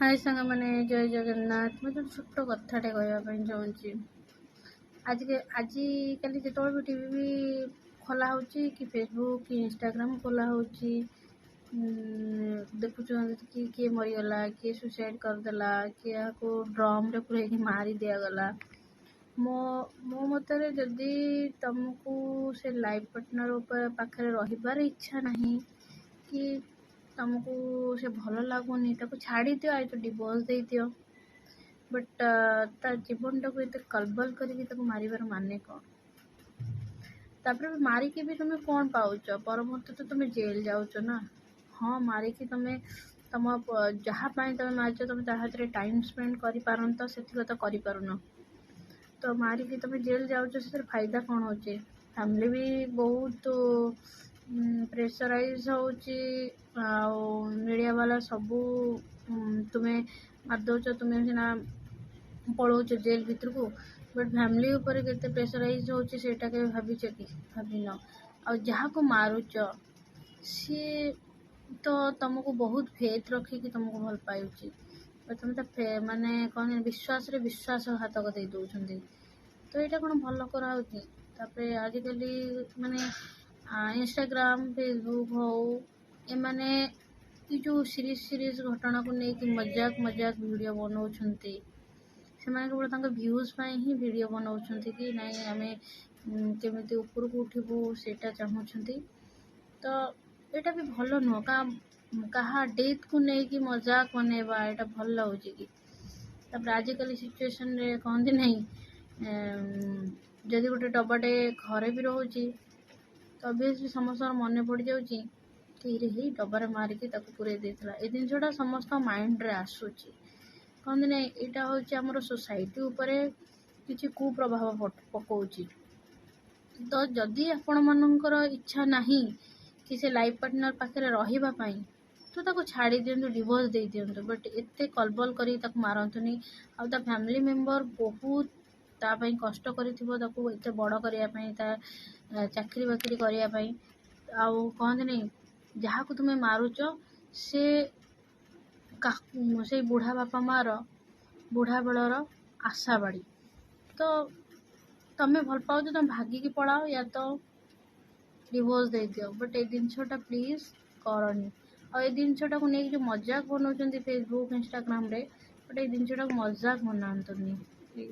हाय सांग मैंने जय जगन्नाथ मैं छोट कथाटे कहवाई चाहूँगी आजिकल जो भी टीवी भी खोला हो कि फेसबुक कि इंस्टाग्राम खोला हो देखुं कि किए मरीगला किए सुसाइड करदेला किए ड्रम रे पूरे मारी दिगला मो मो मतरे जदि तुमको से लाइफ पार्टनर पाखे रहीबार इच्छा नहीं कि तुमको से भल लगुनि छाड़ी दियो आई तो डिवोर्स दे दियो बट ता जीवन टाक एत कलबल करके मारिबार माने कौन तापर मारिकी भी तुम्हें कौन पाउच परमत तो तुम्हें जेल जाऊच ना हाँ मारिकी तुम्हें तुम जहाँ तुम मारिच तुम हाथ में टाइम स्पेंड कर पारत से तो कर पारुन तो मारिकी तुम्हें जेल जाऊच से फायदा कौन हो फैमिली भी बहुत प्रेसराइज होची मीडिया वाला सबू तुम्हें मारदौच तुम्हें सीना पलाऊच जेल भीतर को बट फैमिली ऊपर केते प्रेसराइज होची सेटा के भाविच कि भाविन आ जहाँ को मारुच सी तो तुमको बहुत फेथ रखिकी तुमको भल पाउची तुम तो माने कौन विश्वास रे विश्वासघातक दे दौरान तो यहाँ कौन भल कराऊे आजिकल माने इंस्टाग्राम फेसबुक हो एमाने जो सीरीज घटना को लेकिन मजाक मजाक वीडियो बनाऊँ से केवल भ्यूज ही वीडियो बनाऊँ कि नहीं आम केमी ऊपर को उठबू सेटा चाहूँगी तो यहाँ भी भल नुह क्या डेथ को लेकिन मजाक बनवा यहाँ भल लगे कि आजिकल सिचुएशन रे कहते नहीं जदि गोटे डब्बाटे घरे भी रोचे तो ऑब्वियसली समस्त मन पड़ जाऊँगी कि रे डब्बार मारिकी पूरे देता ये जिनसा समस्त माइंड रे आसूची कहते ना यहाँ हूँ आम सोसाइटी उपरे किसी कुप्रभाव पकाउची तो जदि आपण मनकर इच्छा नहीं कि से लाइफ पार्टनर पाखे रही तो ताको छाड़ी दिंतु डिवोर्स दे दिंतु बट एते कलबल करी मारतुनी आ फैमिली मेंबर बहुत तापाई कष्ट करिथिबो एते बड़ करने चाकरी बाकरी करने आउ कहते नहीं जहाँ को तुम्हें मारुच से से बुढ़ा बापा मार बुढ़ा बेलर आशा बाड़ी तो तुम्हें भल पाओ तुम भागिकी पलाओ या तो डिवोर्स दे दियो बट ये जिनसा प्लीज करनी और ये जिनसा को लेकिन जो मजाक बनाऊँ फेसबुक इंस्टाग्राम रे बट ये जिनसा मजाक बनातुनी प्लीज।